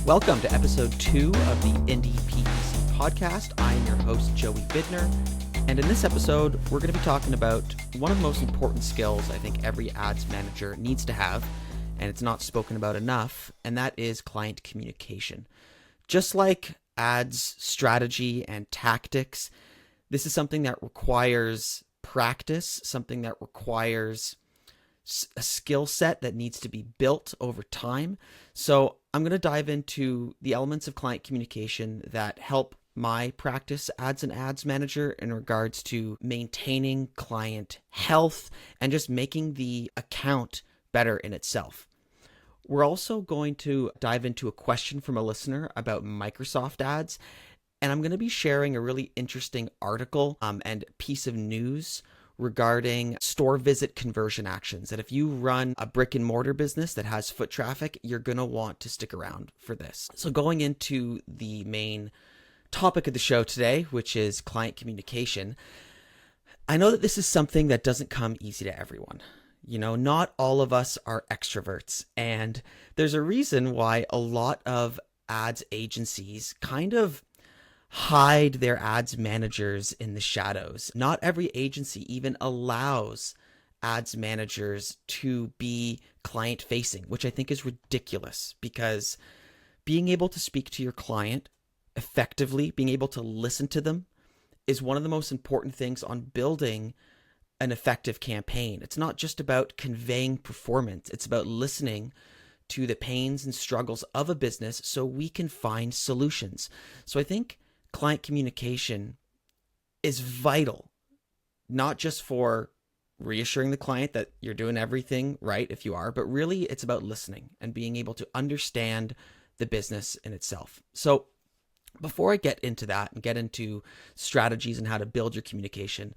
Welcome to episode 2 of the Indie PPC podcast. I am your host, Joey Bidner, and in this episode, we're going to be talking about one of the most important skills I think every ads manager needs to have, and it's not spoken about enough, and that is client communication. Just like ads strategy and tactics, this is something that requires practice, something that requires a skill set that needs to be built over time. So I'm going to dive into the elements of client communication that help my practice as an ads manager in regards to maintaining client health and just making the account better in itself. We're also going to dive into a question from a listener about Microsoft and I'm going to be sharing a really interesting article and piece of news regarding store visit conversion actions. And if you run a brick and mortar business that has foot traffic, you're going to want to stick around for this. So going into the main topic of the show today, which is client communication, I know that this is something that doesn't come easy to everyone. You know, not all of us are extroverts, and there's a reason why a lot of ads agencies kind of hide their ads managers in the shadows. Not every agency even allows ads managers to be client facing, which I think is ridiculous, because being able to speak to your client effectively, being able to listen to them, is one of the most important things on building an effective campaign. It's not just about conveying performance. It's about listening to the pains and struggles of a business so we can find solutions. So I think client communication is vital, not just for reassuring the client that you're doing everything right if you are, but really it's about listening and being able to understand the business in itself. So before I get into that and get into strategies and how to build your communication,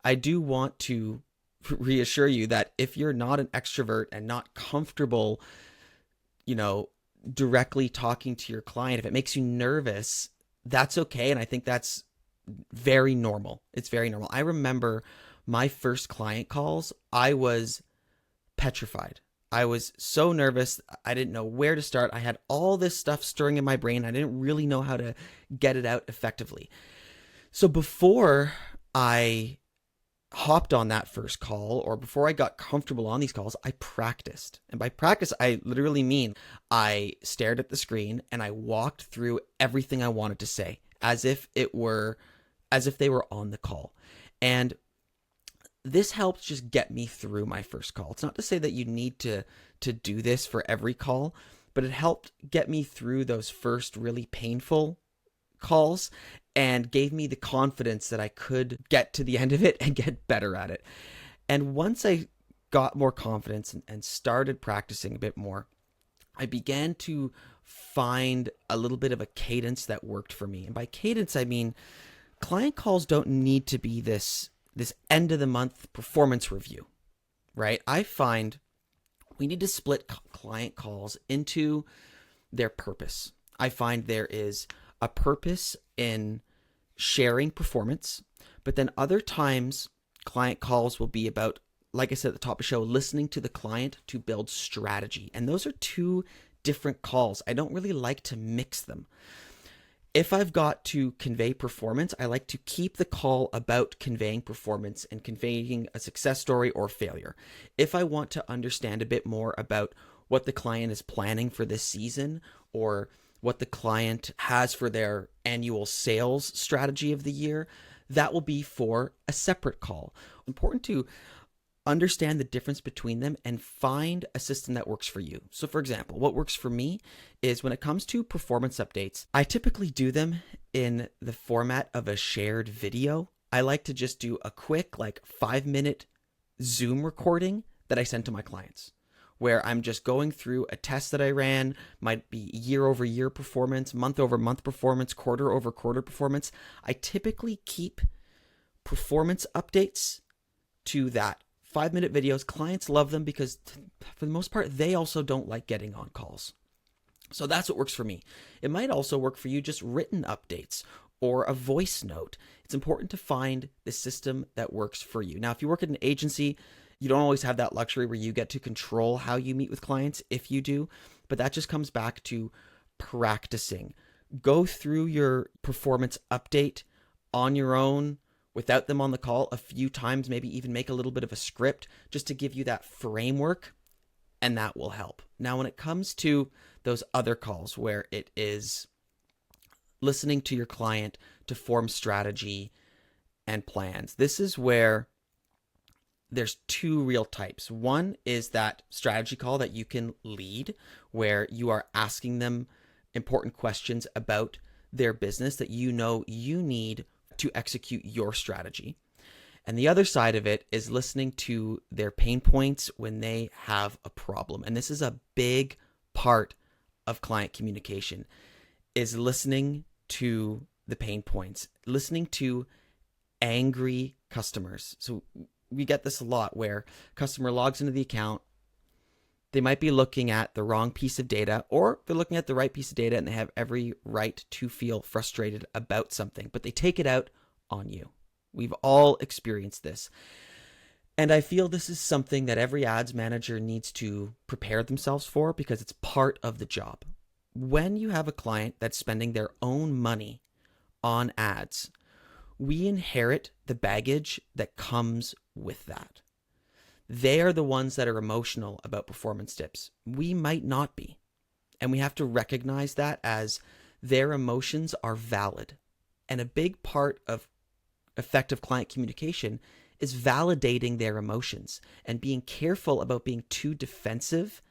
I do want to reassure you that if you're not an extrovert and not comfortable, directly talking to your client, if it makes you nervous, that's okay. And I think that's very normal. It's very normal. I remember my first client calls, I was petrified. I was so nervous. I didn't know where to start. I had all this stuff stirring in my brain. I didn't really know how to get it out effectively. So before I hopped on that first call, or before I got comfortable on these calls, I practiced. And by practice, I literally mean I stared at the screen and I walked through everything I wanted to say as if they were on the call. And this helped just get me through my first call. It's not to say that you need to do this for every call, but it helped get me through those first really painful calls and gave me the confidence that I could get to the end of it and get better at it. And once I got more confidence and started practicing a bit more, I began to find a little bit of a cadence that worked for me. And by cadence, I mean client calls don't need to be this end of the month performance review, right? I find we need to split client calls into their purpose. I find there is a purpose in sharing performance, but then other times client calls will be about, like I said at the top of the show, listening to the client to build strategy. And those are two different calls. I don't really like to mix them. If I've got to convey performance, I like to keep the call about conveying performance and conveying a success story or failure. If I want to understand a bit more about what the client is planning for this season, or what the client has for their annual sales strategy of the year, that will be for a separate call. Important to understand the difference between them and find a system that works for you. So for example, what works for me is when it comes to performance updates, I typically do them in the format of a shared video. I like to just do a quick 5-minute Zoom recording that I send to my clients, where I'm just going through a test that I ran, might be year over year performance, month over month performance, quarter over quarter performance. I typically keep performance updates to that 5-minute videos. Clients love them because for the most part, they also don't like getting on calls. So that's what works for me. It might also work for you, just written updates or a voice note. It's important to find the system that works for you. Now, if you work at an agency, you don't always have that luxury where you get to control how you meet with clients if you do, but that just comes back to practicing. Go through your performance update on your own without them on the call a few times, maybe even make a little bit of a script just to give you that framework, and that will help. Now, when it comes to those other calls where it is listening to your client to form strategy and plans, this is where there's two real types. One is that strategy call that you can lead, where you are asking them important questions about their business that you know you need to execute your strategy. And the other side of it is listening to their pain points when they have a problem. And this is a big part of client communication, is listening to the pain points, listening to angry customers. So we get this a lot where customer logs into the account, they might be looking at the wrong piece of data, or they're looking at the right piece of data and they have every right to feel frustrated about something, but they take it out on you. We've all experienced this. And I feel this is something that every ads manager needs to prepare themselves for, because it's part of the job. When you have a client that's spending their own money on ads, we inherit the baggage that comes with that. They are the ones that are emotional about performance tips. We might not be. And we have to recognize that as their emotions are valid. And a big part of effective client communication is validating their emotions and being careful about being too defensive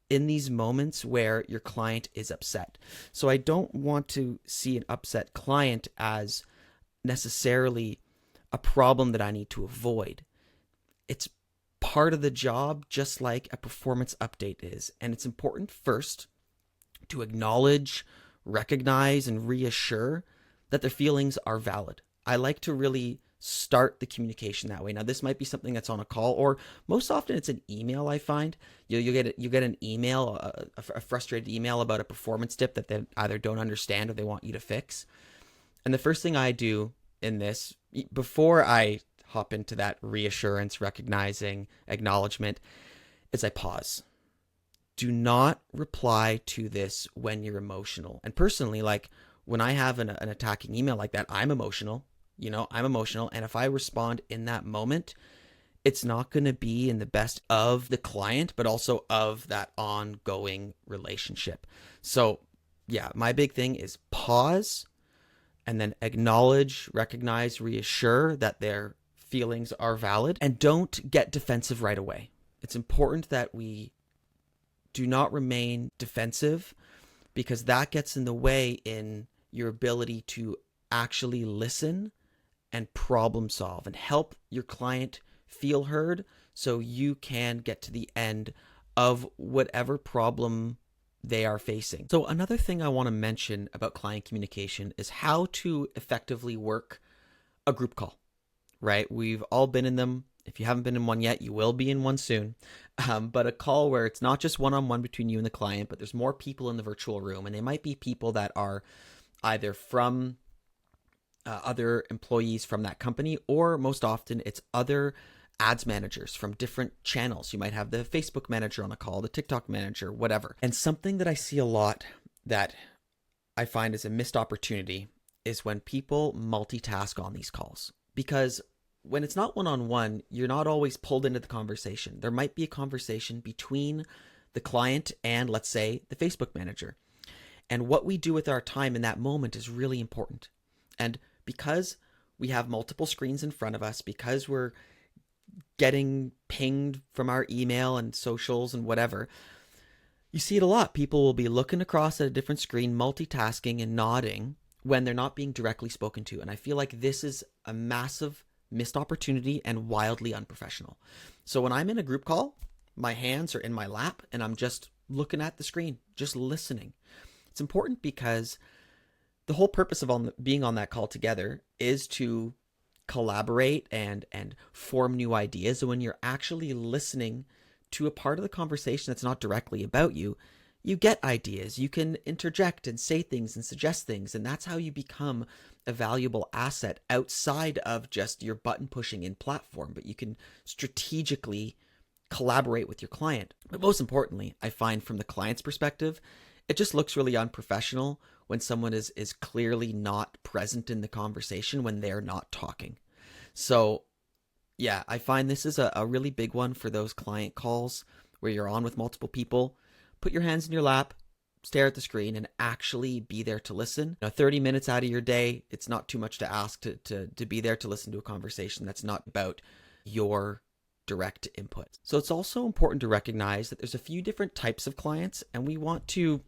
in these moments where your client is upset. So I don't want to see an upset client as necessarily a problem that I need to avoid. It's part of the job, just like a performance update is. And it's important first to acknowledge, recognize, and reassure that their feelings are valid. I like to really start the communication that way. Now, this might be something that's on a call, or most often it's an email. I find you get an email, a frustrated email about a performance tip that they either don't understand or they want you to fix. And the first thing I do in this, before I hop into that reassurance, recognizing, acknowledgement, is I pause. Do not reply to this when you're emotional. And personally, like when I have an attacking email like that, I'm emotional. I'm emotional. And if I respond in that moment, it's not going to be in the best of the client, but also of that ongoing relationship. So yeah, my big thing is pause and then acknowledge, recognize, reassure that their feelings are valid, and don't get defensive right away. It's important that we do not remain defensive, because that gets in the way in your ability to actually listen and problem solve and help your client feel heard, so you can get to the end of whatever problem they are facing. So another thing I want to mention about client communication is how to effectively work a group call, right? We've all been in them. If you haven't been in one yet, you will be in one soon. But a call where it's not just one-on-one between you and the client, but there's more people in the virtual room, and they might be people that are either from other employees from that company, or most often it's other ads managers from different channels. You might have the Facebook manager on a call, the TikTok manager, whatever. And something that I see a lot that I find is a missed opportunity is when people multitask on these calls. Because when it's not one-on-one, you're not always pulled into the conversation. There might be a conversation between the client and, let's say, the Facebook manager. And what we do with our time in that moment is really important. And because we have multiple screens in front of us, because we're getting pinged from our email and socials and whatever, you see it a lot. People will be looking across at a different screen, multitasking and nodding when they're not being directly spoken to. And I feel like this is a massive missed opportunity and wildly unprofessional. So when I'm in a group call, my hands are in my lap and I'm just looking at the screen, just listening. It's important because the whole purpose of being on that call together is to collaborate and form new ideas. So when you're actually listening to a part of the conversation that's not directly about you, you get ideas. You can interject and say things and suggest things. And that's how you become a valuable asset outside of just your button pushing in platform. But you can strategically collaborate with your client. But most importantly, I find from the client's perspective, It just looks really unprofessional when someone is clearly not present in the conversation when they're not talking. So yeah, I find this is a really big one for those client calls where you're on with multiple people. Put your hands in your lap, stare at the screen, and actually be there to listen. 30 minutes out of your day, it's not too much to ask to be there to listen to a conversation that's not about your direct input. So it's also important to recognize that there's a few different types of clients, and we want to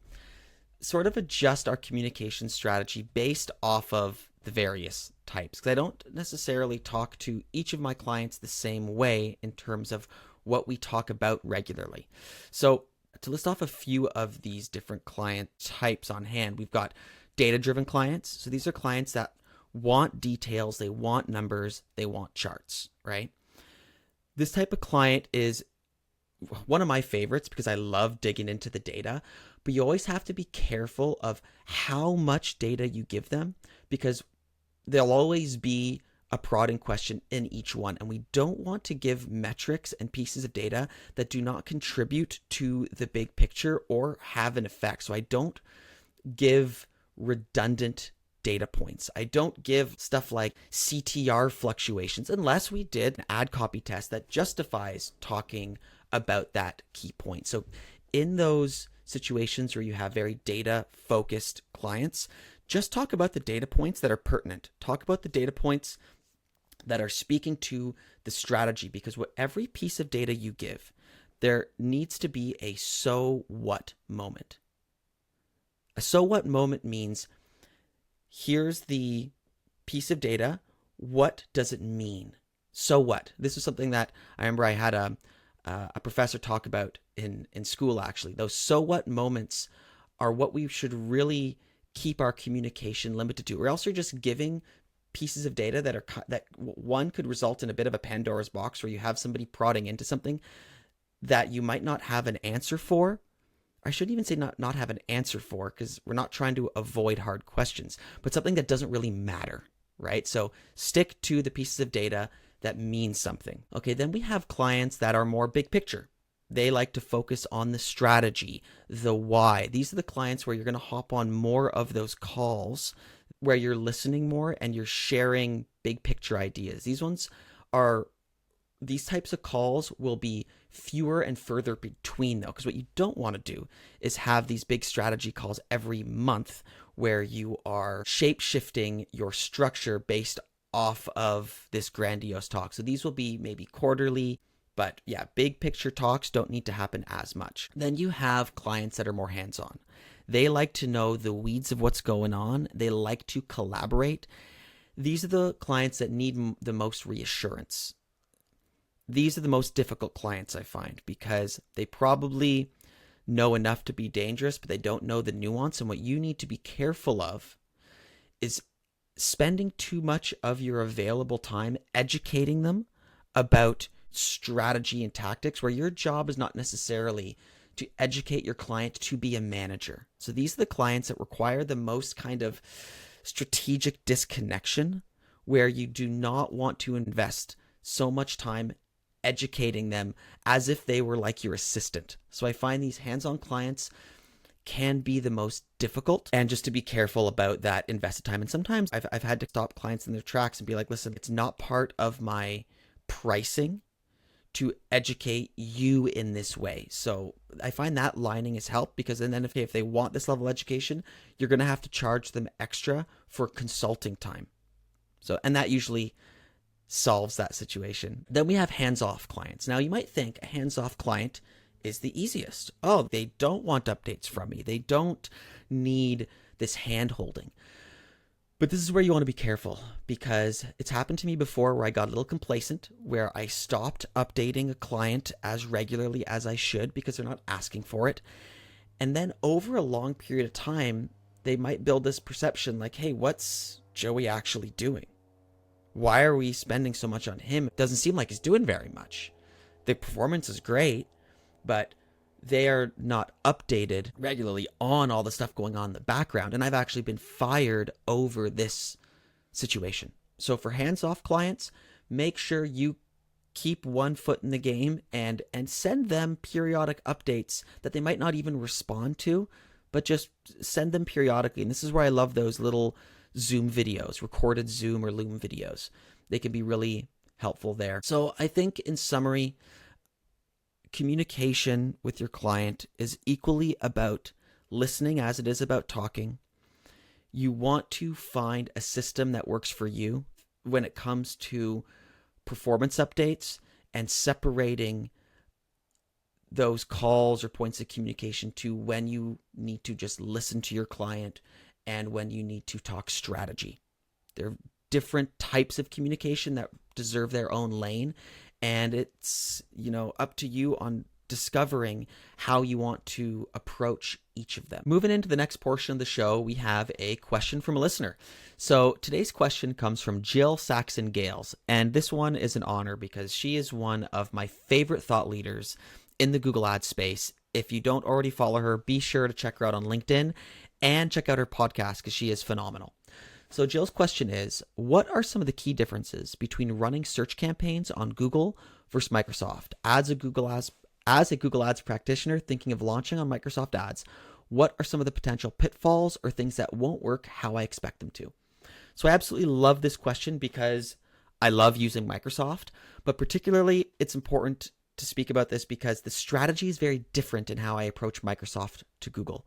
sort of adjust our communication strategy based off of the various types, because I don't necessarily talk to each of my clients the same way in terms of what we talk about regularly. So to list off a few of these different client types on hand, we've got data-driven clients. So these are clients that want details, they want numbers, they want charts, right? This type of client is one of my favorites because I love digging into the data, but you always have to be careful of how much data you give them, because there'll always be a prodding question in each one, and we don't want to give metrics and pieces of data that do not contribute to the big picture or have an effect. So I don't give redundant data points. I don't give stuff like CTR fluctuations unless we did an ad copy test that justifies talking about that key point. So in those situations where you have very data focused clients, just talk about the data points that are pertinent. Talk about the data points that are speaking to the strategy, because with every piece of data you give, there needs to be a so what moment. A so what moment means, here's the piece of data. What does it mean? So what? This is something that I remember I had a professor talk about in school, actually. Those so what moments are what we should really keep our communication limited to, or else you're just giving pieces of data that one could result in a bit of a Pandora's box, where you have somebody prodding into something that you might not have an answer for. I shouldn't even say not have an answer for, because we're not trying to avoid hard questions, but something that doesn't really matter, right? So stick to the pieces of data that mean something. Okay, then we have clients that are more big picture. They like to focus on the strategy, the why. These are the clients where you're going to hop on more of those calls where you're listening more and you're sharing big picture ideas. These types of calls will be fewer and further between, though, because what you don't want to do is have these big strategy calls every month where you are shape-shifting your structure based off of this grandiose talk. So these will be maybe quarterly, but yeah, big picture talks don't need to happen as much. Then you have clients that are more hands-on. They like to know the weeds of what's going on. They like to collaborate. These are the clients that need the most reassurance. These are the most difficult clients, I find, because they probably know enough to be dangerous, but they don't know the nuance. And what you need to be careful of is spending too much of your available time educating them about strategy and tactics, where your job is not necessarily to educate your client to be a manager. So these are the clients that require the most kind of strategic disconnection, where you do not want to invest so much time educating them as if they were like your assistant. So I find these hands-on clients can be the most difficult, and just to be careful about that invested time. And sometimes I've had to stop clients in their tracks and be like, listen, it's not part of my pricing to educate you in this way. So I find that lining has helped, because then if they want this level of education, you're going to have to charge them extra for consulting time. So, and that usually solves that situation. Then we have hands-off clients. Now you might think a hands-off client is the easiest. Oh, they don't want updates from me. They don't need this hand-holding. But this is where you want to be careful, because it's happened to me before where I got a little complacent, where I stopped updating a client as regularly as I should because they're not asking for it. And then over a long period of time, they might build this perception like, hey, what's Joey actually doing? Why are we spending so much on him? It doesn't seem like he's doing very much. The performance is great, but they are not updated regularly on all the stuff going on in the background. And I've actually been fired over this situation. So for hands-off clients, make sure you keep one foot in the game and send them periodic updates that they might not even respond to, but just send them periodically. And this is where I love those little Zoom videos, recorded Zoom or Loom videos. They can be really helpful there. So I think in summary, communication with your client is equally about listening as it is about talking. You want to find a system that works for you when it comes to performance updates and separating those calls or points of communication to when you need to just listen to your client and when you need to talk strategy. There are different types of communication that deserve their own lane, and it's, up to you on discovering how you want to approach each of them. Moving into the next portion of the show, we have a question from a listener. So today's question comes from Jill Saxon Gales, and this one is an honor because she is one of my favorite thought leaders in the Google Ads space. If you don't already follow her, be sure to check her out on LinkedIn and check out her podcast because she is phenomenal. So Jill's question is, what are some of the key differences between running search campaigns on Google versus Microsoft? As a Google Ads practitioner thinking of launching on Microsoft Ads, what are some of the potential pitfalls or things that won't work how I expect them to? So I absolutely love this question because I love using Microsoft, but particularly it's important to speak about this because the strategy is very different in how I approach Microsoft to Google.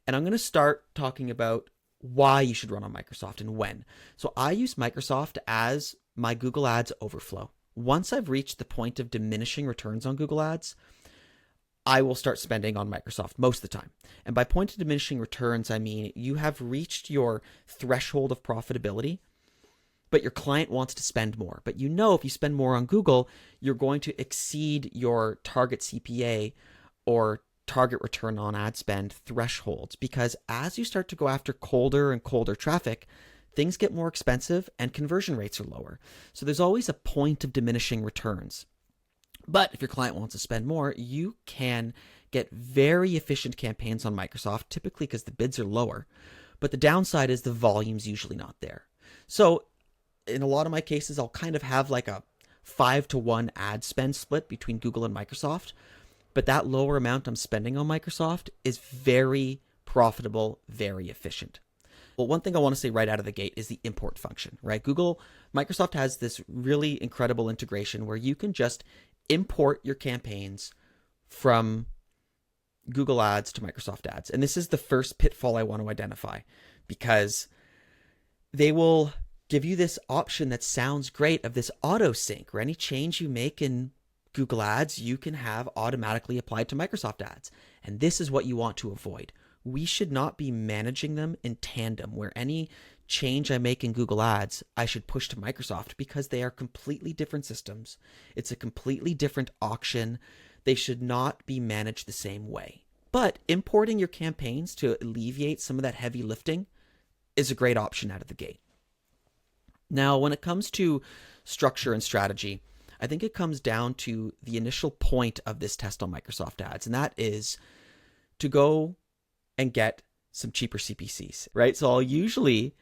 And I'm going to start talking about why you should run on Microsoft and when. So I use Microsoft as my Google Ads overflow. Once I've reached the point of diminishing returns on Google Ads, I will start spending on Microsoft most of the time. And by point of diminishing returns, I mean you have reached your threshold of profitability, but your client wants to spend more. But if you spend more on Google, you're going to exceed your target CPA or target return on ad spend thresholds, because as you start to go after colder and colder traffic, things get more expensive and conversion rates are lower. So there's always a point of diminishing returns. But if your client wants to spend more, you can get very efficient campaigns on Microsoft, typically because the bids are lower. But the downside is the volume's usually not there. So in a lot of my cases, I'll kind of have like a 5-to-1 ad spend split between Google and Microsoft. But that lower amount I'm spending on Microsoft is very profitable, very efficient. Well, one thing I want to say right out of the gate is the import function, right? Microsoft has this really incredible integration where you can just import your campaigns from Google Ads to Microsoft Ads. And this is the first pitfall I want to identify, because they will give you this option that sounds great of this auto sync, or any change you make in Google Ads, you can have automatically applied to Microsoft Ads. And this is what you want to avoid. We should not be managing them in tandem, where any change I make in Google Ads, I should push to Microsoft, because they are completely different systems. It's a completely different auction. They should not be managed the same way. But importing your campaigns to alleviate some of that heavy lifting is a great option out of the gate. Now, when it comes to structure and strategy, I think it comes down to the initial point of this test on Microsoft Ads, and that is to go and get some cheaper CPCs, right? So I'll usually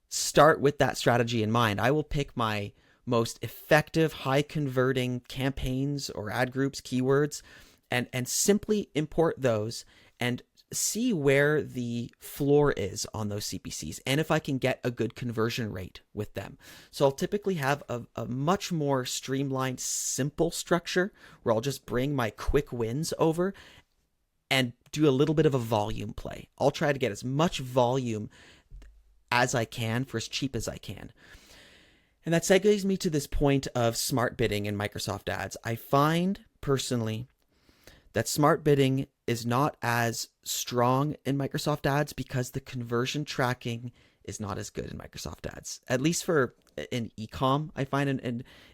start with that strategy in mind. I will pick my most effective, high converting campaigns or ad groups, keywords, and simply import those and see where the floor is on those CPCs and if I can get a good conversion rate with them. So I'll typically have a much more streamlined, simple structure where I'll just bring my quick wins over and do a little bit of a volume play. I'll try to get as much volume as I can for as cheap as I can. And that segues me to this point of smart bidding in Microsoft Ads. I find personally that smart bidding is not as strong in Microsoft Ads because the conversion tracking is not as good in Microsoft Ads. At least in e-com, I find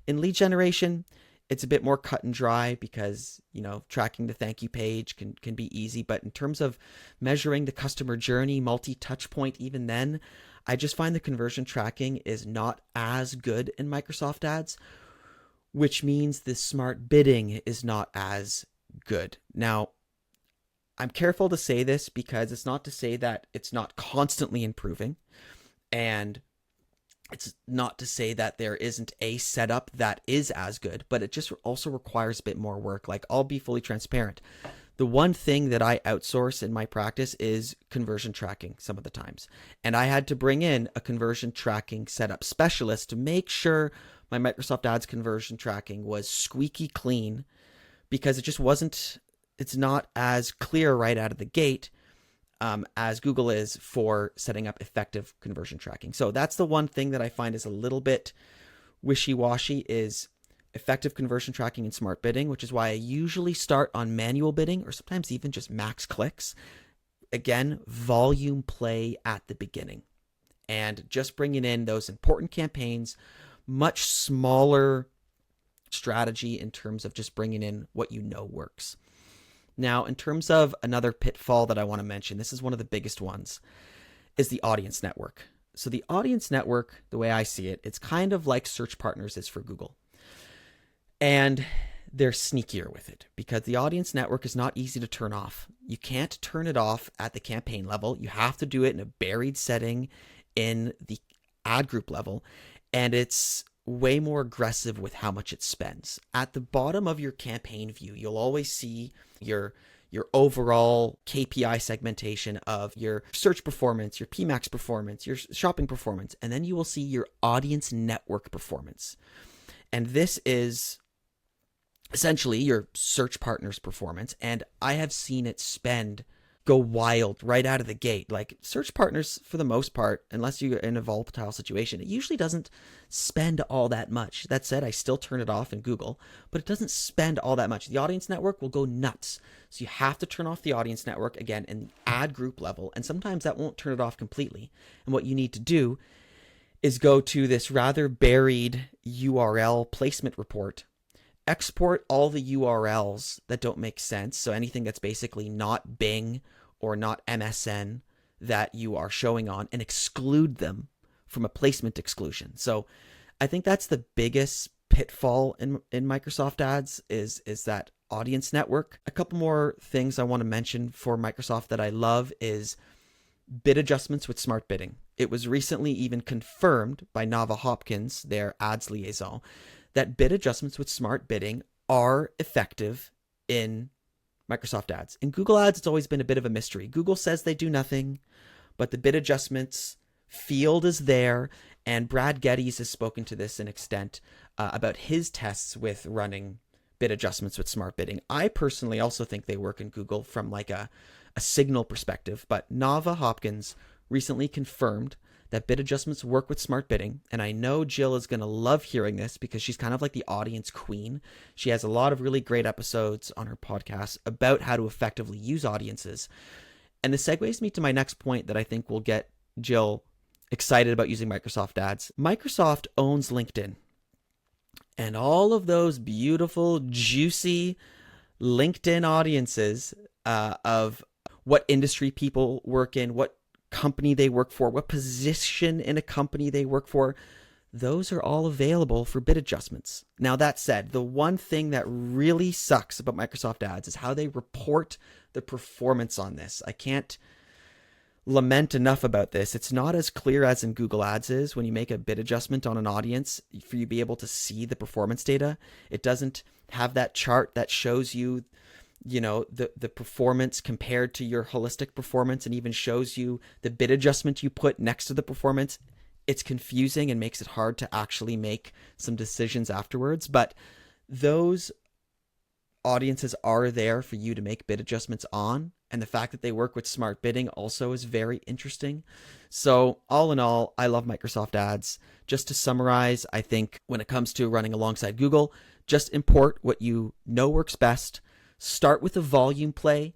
in lead generation, it's a bit more cut and dry because, tracking the thank you page can be easy. But in terms of measuring the customer journey, multi-touch point, even then, I just find the conversion tracking is not as good in Microsoft Ads, which means the smart bidding is not as good. Now, I'm careful to say this because it's not to say that it's not constantly improving, and it's not to say that there isn't a setup that is as good, but it just also requires a bit more work. Like, I'll be fully transparent. The one thing that I outsource in my practice is conversion tracking some of the times. And I had to bring in a conversion tracking setup specialist to make sure my Microsoft Ads conversion tracking was squeaky clean, because it's not as clear right out of the gate as Google is for setting up effective conversion tracking. So that's the one thing that I find is a little bit wishy-washy, is effective conversion tracking and smart bidding, which is why I usually start on manual bidding or sometimes even just max clicks. Again, volume play at the beginning and just bringing in those important campaigns, much smaller strategy in terms of just bringing in what you know works. Now, in terms of another pitfall that I want to mention, this is one of the biggest ones, is the audience network. So the audience network, the way I see it, it's kind of like Search Partners is for Google. And they're sneakier with it because the audience network is not easy to turn off. You can't turn it off at the campaign level. You have to do it in a buried setting in the ad group level. And it's way more aggressive with how much it spends. At the bottom of your campaign view, you'll always see your overall KPI segmentation of your search performance, your PMAX performance, your shopping performance, and then you will see your audience network performance. And this is essentially your search partners performance. And I have seen it go wild right out of the gate. Like search partners, for the most part, unless you're in a volatile situation, it usually doesn't spend all that much. That said, I still turn it off in Google, but it doesn't spend all that much. The audience network will go nuts. So you have to turn off the audience network again in the ad group level. And sometimes that won't turn it off completely. And what you need to do is go to this rather buried URL placement report, export all the URLs that don't make sense. So anything that's basically not Bing or not MSN that you are showing on, and exclude them from a placement exclusion. So I think that's the biggest pitfall in Microsoft Ads is that audience network. A couple more things I want to mention for Microsoft that I love is bid adjustments with smart bidding. It was recently even confirmed by Nava Hopkins, their ads liaison, that bid adjustments with smart bidding are effective in Microsoft Ads. In Google Ads, it's always been a bit of a mystery. Google says they do nothing, but the bid adjustments field is there, and Brad Geddes has spoken to this an extent about his tests with running bid adjustments with smart bidding. I personally also think they work in Google from like a signal perspective, but Nava Hopkins recently confirmed that bid adjustments work with smart bidding. And I know Jill is going to love hearing this because she's kind of like the audience queen. She has a lot of really great episodes on her podcast about how to effectively use audiences. And this segues me to my next point that I think will get Jill excited about using Microsoft Ads. Microsoft owns LinkedIn. And all of those beautiful, juicy LinkedIn audiences of what industry people work in, what company they work for, what position in a company they work for, those are all available for bid adjustments. Now, that said, the one thing that really sucks about Microsoft Ads is how they report the performance on this. I can't lament enough about this. It's not as clear as in Google Ads is when you make a bid adjustment on an audience for you to be able to see the performance data. It doesn't have that chart that shows you the performance compared to your holistic performance, and even shows you the bid adjustment you put next to the performance. It's confusing and makes it hard to actually make some decisions afterwards. But those audiences are there for you to make bid adjustments on. And the fact that they work with smart bidding also is very interesting. So all in all, I love Microsoft Ads. Just to summarize, I think when it comes to running alongside Google, just import what you know works best. Start with a volume play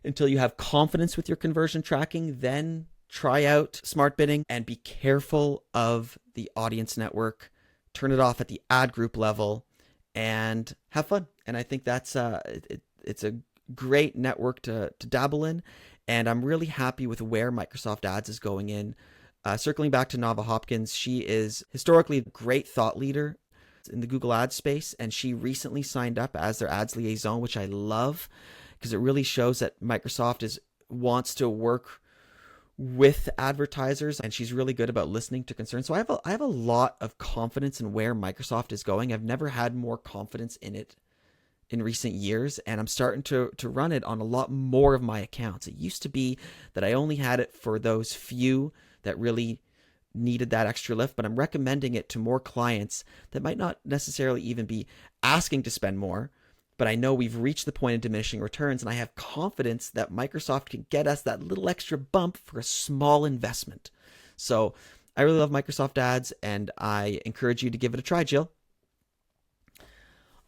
until you have confidence with your conversion tracking, then try out smart bidding, and be careful of the audience network. Turn it off at the ad group level and have fun. And I think that's it's a great network to dabble in. And I'm really happy with where Microsoft Ads is going in. Circling back to Nava Hopkins, she is historically a great thought leader in the Google Ads space, and she recently signed up as their ads liaison, which I love because it really shows that Microsoft wants to work with advertisers, and she's really good about listening to concerns. So I have a lot of confidence in where Microsoft is going. I've never had more confidence in it in recent years, and I'm starting to run it on a lot more of my accounts. It used to be that I only had it for those few that really needed that extra lift, but I'm recommending it to more clients that might not necessarily even be asking to spend more, but I know we've reached the point of diminishing returns, and I have confidence that Microsoft can get us that little extra bump for a small investment. So I really love Microsoft ads, and I encourage you to give it a try, Jill.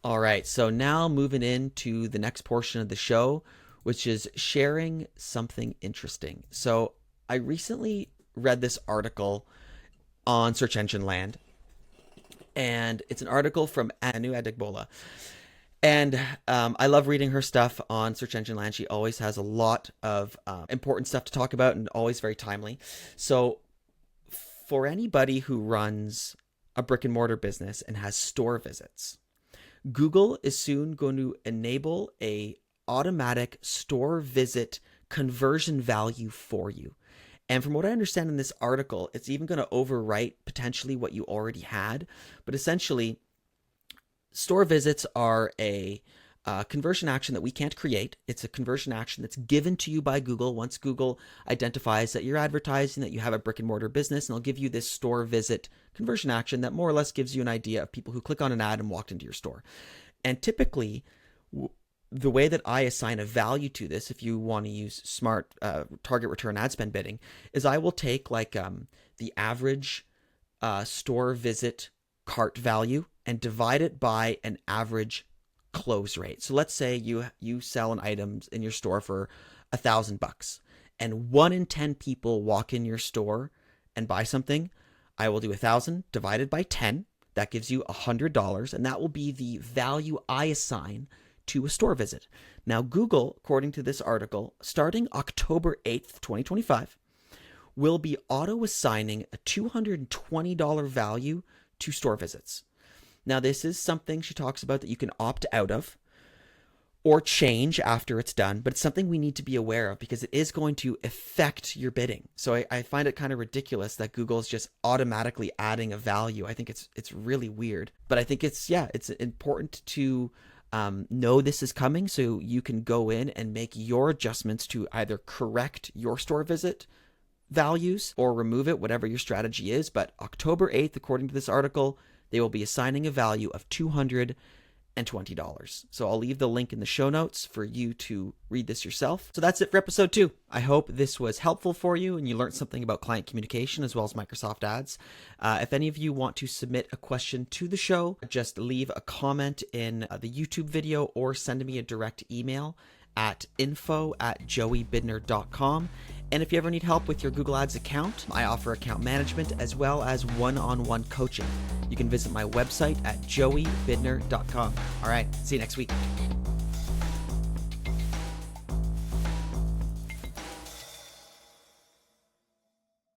All right, so now moving into the next portion of the show, which is sharing something interesting. So I recently read this article on Search Engine Land, and it's an article from Anu Adegbola. And I love reading her stuff on Search Engine Land. She always has a lot of important stuff to talk about and always very timely. So for anybody who runs a brick and mortar business and has store visits, Google is soon going to enable a automatic store visit conversion value for you. And from what I understand in this article, it's even going to overwrite potentially what you already had. But essentially, store visits are a conversion action that we can't create. It's a conversion action that's given to you by Google once Google identifies that you're advertising, that you have a brick and mortar business, and they'll give you this store visit conversion action that more or less gives you an idea of people who click on an ad and walked into your store. And typically, the way that I assign a value to this, if you want to use smart target return ad spend bidding, is I will take like the average store visit cart value and divide it by an average close rate. So let's say you sell an item in your store for $1,000, and 1 in 10 people walk in your store and buy something. I will do 1,000 divided by 10. That gives you $100, and that will be the value I assign to a store visit. Now, Google, according to this article, starting October 8th, 2025, will be auto-assigning a $220 value to store visits. Now, this is something she talks about that you can opt out of or change after it's done, but it's something we need to be aware of because it is going to affect your bidding. So I find it kind of ridiculous that Google is just automatically adding a value. I think it's really weird, but I think it's important to know this is coming so you can go in and make your adjustments to either correct your store visit values or remove it, whatever your strategy is. But October 8th, according to this article, they will be assigning a value of $220. So I'll leave the link in the show notes for you to read this yourself. So that's it for episode 2. I hope this was helpful for you and you learned something about client communication as well as Microsoft ads. If any of you want to submit a question to the show, just leave a comment in the YouTube video or send me a direct email at info@joeybidner.com. And if you ever need help with your Google Ads account, I offer account management as well as one-on-one coaching. You can visit my website at joeybidner.com. All right, see you next week.